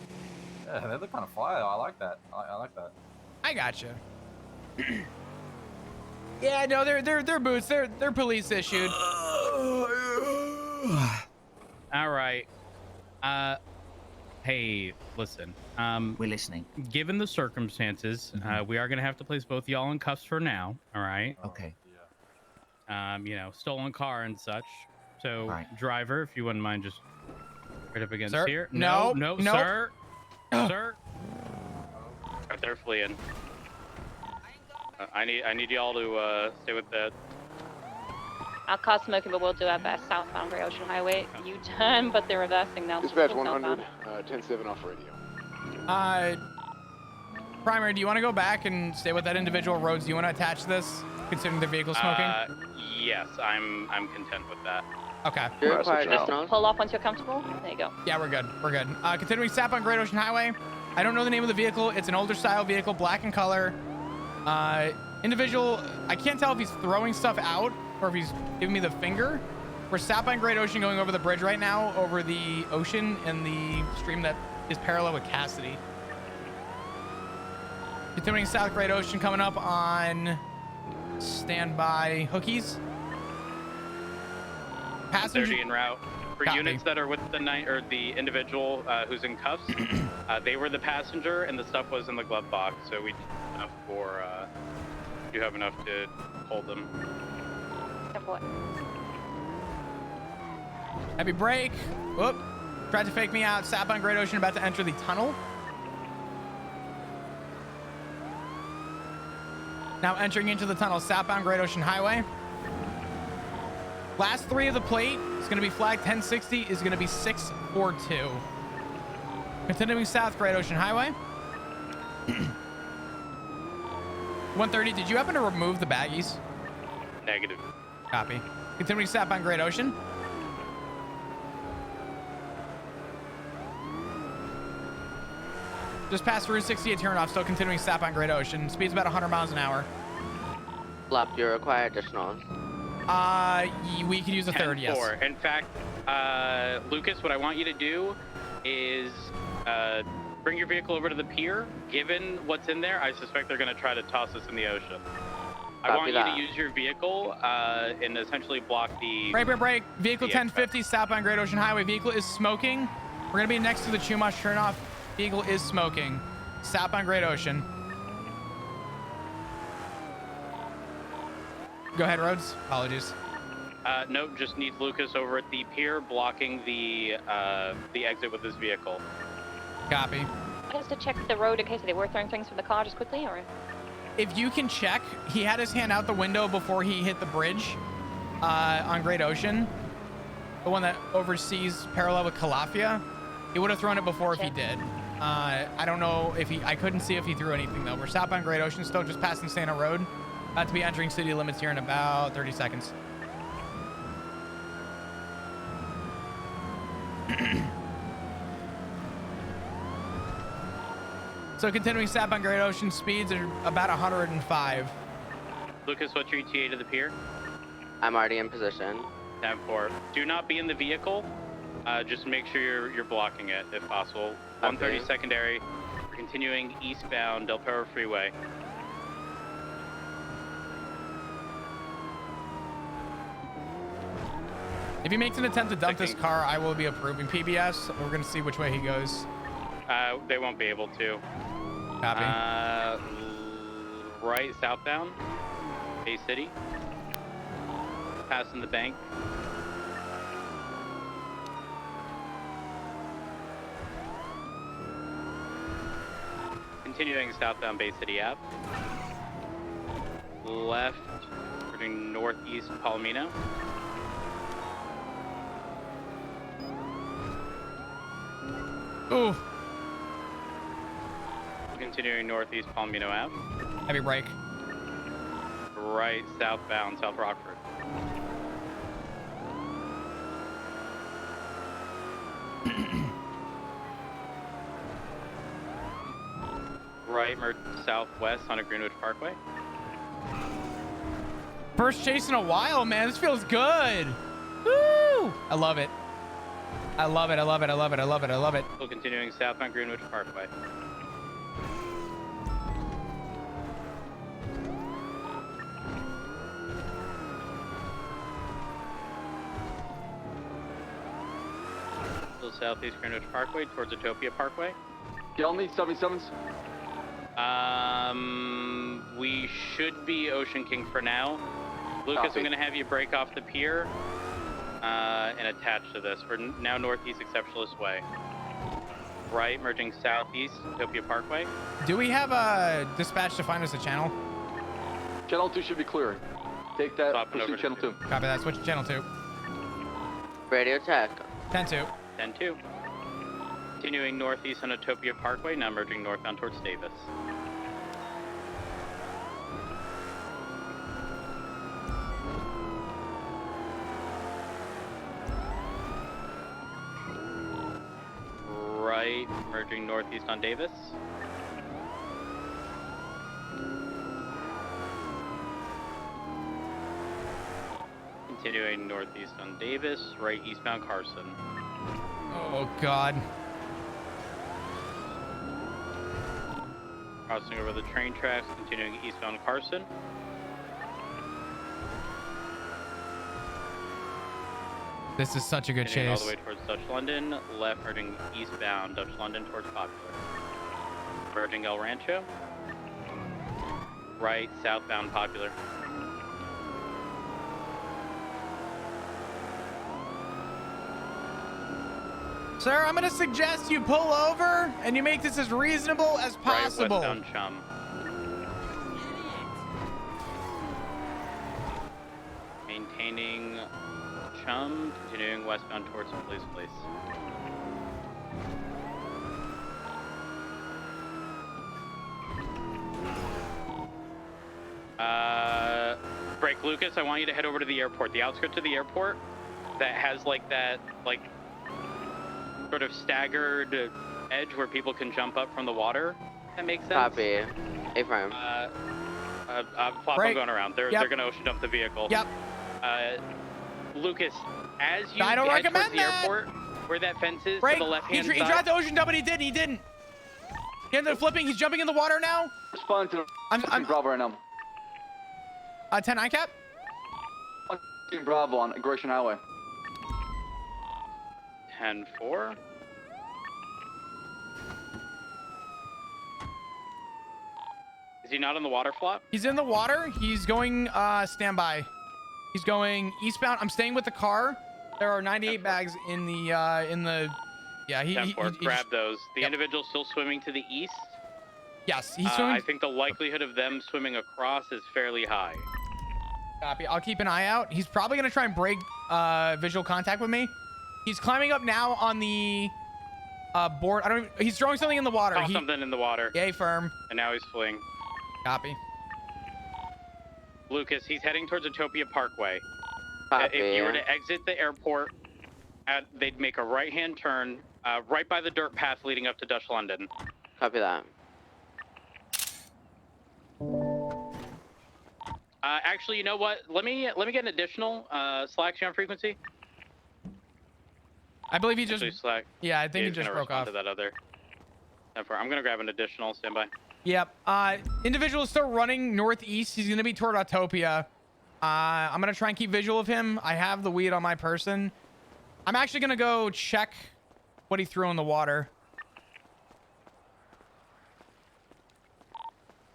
Yeah, they look kind of fly. I like that. I like that. I gotcha. Yeah, no, they're boots. They're police issued. All right. Hey, listen. We're listening. Given the circumstances, we are gonna have to place both y'all in cuffs for now. All right. Okay. Stolen car and such. So, Right. driver, if you wouldn't mind, just right up against Sir? here. No, no, no. sir. Sir. They're fleeing. I need y'all to stay with that. Our car's smoking, but we'll do our best. Southbound Great Ocean Highway. U-turn, but they're reversing now. so Dispatch still 100, southbound. 10-7 off radio. Primer, do you want to go back and stay with that individual? Rhodes, do you want to attach this, considering the vehicle smoking? Yes, I'm content with that. Okay. Do you require additional? Pull off once you're comfortable. There you go. Yeah, we're good. We're good. Continuing south on Great Ocean Highway. I don't know the name of the vehicle. It's an older style vehicle, black in color. Individual, I can't tell if he's throwing stuff out or if he's giving me the finger. We're south on Great Ocean going over the bridge right now, over the ocean and the stream that is parallel with Cassidy. Continuing south Great Ocean coming up on standby hookies. Passenger 30 en route. For Copy. units that are with the individual who's in cuffs, they were the passenger and the stuff was in the glove box. So we do have enough to hold them. Heavy brake. Whoop. Tried to fake me out. South on Great Ocean about to enter the tunnel. Now entering into the tunnel, southbound Great Ocean Highway. Last three of the plate is going to be flagged 1060, is going to be 642. Continuing south Great Ocean Highway. 130, did you happen to remove the baggies? Negative. Copy. Continuing southbound Great Ocean. Just past Route 68 turnoff, still continuing southbound Great Ocean. Speed's about 100 miles an hour. Left, you require additionals. We could use a third, yes. 10-4. In fact, Lucas, what I want you to do is bring your vehicle over to the pier. Given what's in there, I suspect they're going to try to toss us in the ocean. I want you to use your vehicle and essentially block the... Break. Vehicle 1050, southbound Great Ocean Highway. Vehicle is smoking. We're going to be next to the Chumash turnoff. Vehicle is smoking. Southbound Great Ocean. Go ahead, Rhodes. Apologies. Nope, just needs Lucas over at the pier blocking the exit with his vehicle. Copy. Just to check the road in case they were throwing things from the car just quickly, or? If you can check, he had his hand out the window before he hit the bridge on Great Ocean. The one that oversees parallel with Calafia. He would have thrown it before if he did. I don't know if I couldn't see if he threw anything though. We're southbound Great Ocean still, just passing Santa Road. About to be entering city limits here in about 30 seconds. So continuing southbound Great Ocean, speeds are about 105. Lucas, what's your ETA to the pier? I'm already in position. 10-4. Do not be in the vehicle. Just make sure you're blocking it if possible. 130 secondary. We're continuing eastbound Del Perro Freeway. If he makes an attempt to dump this car, I will be approving PBS. We're going to see which way he goes. They won't be able to. Copy. Right, southbound. Bay City. Passing the bank. Continuing southbound Bay City Ave. Left, we're doing northeast Palomino. Ooh. Continuing northeast Palomino Ave. Heavy brake. Right, southbound South Rockford. Right, merge southwest on a Greenwich Parkway. First chase in a while, man. This feels good. Woo! I love it. I love it. I love it. I love it. I love it. I love it. Still continuing southbound Greenwich Parkway. Still southeast Greenwich Parkway towards Utopia Parkway. Yell me, 77s. We should be Ocean King for now. Lucas, Copy. I'm going to have you break off the pier and attach to this. We're now northeast Exceptionalist Way. Right, merging southeast Utopia Parkway. Do we have a dispatch to find us a channel? Channel 2 should be clear. Take that, Swapping over pursue to channel 2. Copy that. Switch to channel 2. Radio check. 10-2. 10-2. Continuing northeast on Utopia Parkway, now merging northbound towards Davis. Right, merging northeast on Davis. Continuing northeast on Davis, right eastbound Carson. Oh, God. Crossing over the train tracks, continuing eastbound Carson. This is such a good Continuing chase. all the way towards Dutch London, left merging eastbound Dutch London towards Popular. Merging El Rancho. Right, southbound Popular. Sir, I'm going to suggest you pull over and you make this as reasonable as possible. Right, westbound Chum. Maintaining Chum, continuing westbound towards Police Place. Right, Lucas, I want you to head over to the airport. The outskirts of the airport that has like that, like, sort of staggered edge where people can jump up from the water. That makes sense? Copy. Affirm. Flop, Right. I'm going around. They're going to ocean dump the vehicle. Yep. Lucas, as you I don't head recommend towards the airport, where that fence is Right. to the left-hand He side. tried to ocean dump, but he didn't. He didn't. He ended up flipping. He's jumping in the water now. Respond to I'm Bravo right now. 10 ICAP. Team Bravo on Aggression Highway. 10-4. Is he not on the water, Flop? He's in the water. He's going standby. He's going eastbound. I'm staying with the car. There are 98 bags in the yeah, he 10-4, he grab just- those. The individual still swimming to the east. Yes, he's swimming. I think the likelihood of them swimming across is fairly high. Copy. I'll keep an eye out. He's probably gonna try and break visual contact with me. He's climbing up now on the board. I don't. He's throwing something in the water. Saw something in the water. Yay, firm. And now he's fleeing. Copy. Lucas, he's heading towards Utopia Parkway. Copy. If you were to exit the airport, they'd make a right-hand turn right by the dirt path leading up to Dutch London. Copy that. Actually, you know what? Let me get an additional Slack on frequency. I believe he just. Actually, Slack. Yeah, I think he he's just gonna broke respond off. to that other. I'm gonna grab an additional standby. Yep. Individual is still running northeast. He's gonna be toward Autopia. I'm gonna try and keep visual of him. I have the weed on my person. I'm actually gonna go check what he threw in the water.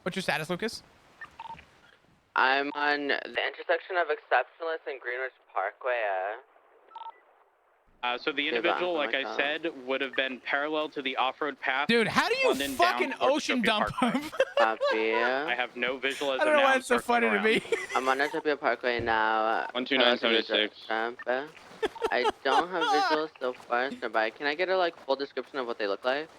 What's your status, Lucas? I'm on the intersection of Exceptionalist and Greenwich Parkway. So the individual, like I said, would have been parallel to the off-road path. Dude, how do you London fucking down towards ocean Utopia dump Parkway. him? Copy. I have no visual as I don't of know now. why I'm it's so circling funny to me. I'm on Utopia Parkway now. 12976. I don't have visuals so far, but can I get a full description of what they look like?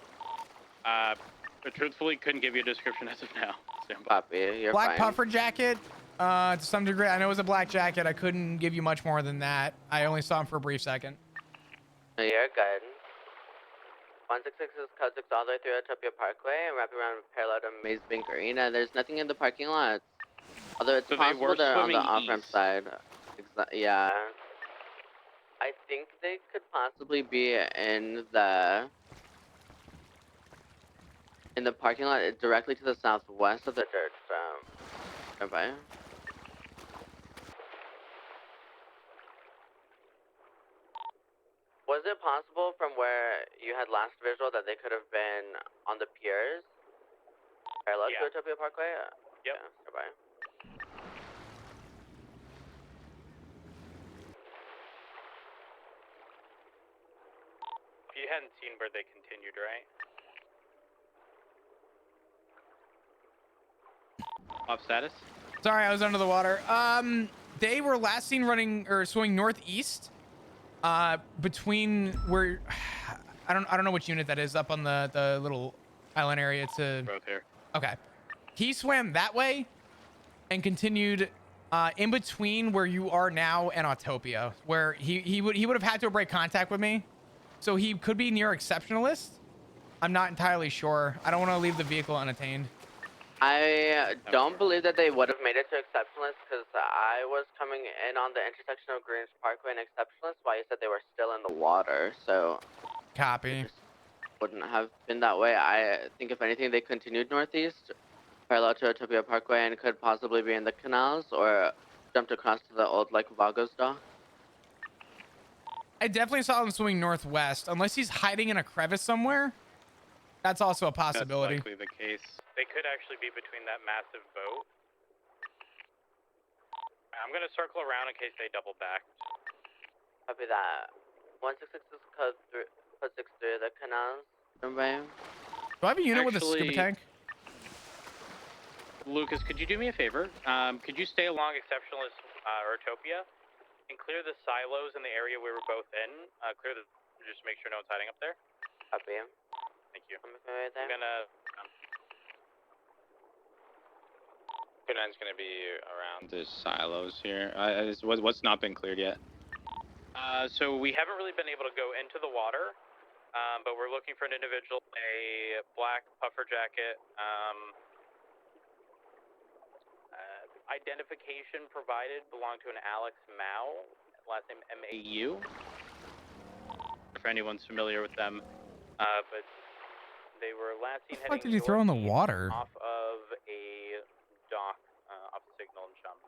But truthfully, couldn't give you a description as of now. Stand by. Copy. You're Black fine. puffer jacket. To some degree, I know it was a black jacket. I couldn't give you much more than that. I only saw him for a brief second. No, you're good. 166 is code 6 all the way through Utopia Parkway and wrapping around parallel to Maze Bank Arena. There's nothing in the parking lot. Although it's So they possible were they're on the swimming off-ramp east. side. Yeah. I think they could possibly be in the parking lot directly to the southwest of the dirt. Nearby. Was it possible from where you had last visual that they could have been on the piers? Parallel to Utopia Parkway? Yep. Yeah, nearby. You hadn't seen where they continued, right? Off status? Sorry, I was under the water. They were last seen running or swimming northeast. Between where I don't know which unit that is up on the little island area to. Both here. Okay. He swam that way and continued in between where you are now and Autopia, where he would have had to break contact with me. So he could be near Exceptionalist. I'm not entirely sure. I don't want to leave the vehicle unattained. I don't believe that they would have made it to Exceptionalist because I was coming in on the intersection of Greenwich Parkway and Exceptionalist while you said they were still in the water, so Copy. wouldn't have been that way. I think if anything they continued northeast, parallel to Utopia Parkway and could possibly be in the canals or jumped across to the old Vagos dock. I definitely saw him swimming northwest, unless he's hiding in a crevice somewhere. That's also a possibility. That's likely the case. They could actually be between that massive boat. I'm gonna circle around in case they double back. Copy that. 166 is code 6 through the canals. Remember? Do I have a unit with a scuba Actually- tank? Lucas, could you do me a favor? Could you stay along Exceptionalist or Utopia and clear the silos in the area we were both in? Just make sure no one's hiding up there. Copy. Thank you. I'm right there. I'm gonna. 29's gonna be around the silos here. What's not been cleared yet? So we haven't really been able to go into the water, but we're looking for an individual, a black puffer jacket. Identification provided belonged to an Alex Mao, last name M-A-U. If anyone's familiar with them, but they were last seen heading What did you throw in the water? off of a dock, off the signal and jump.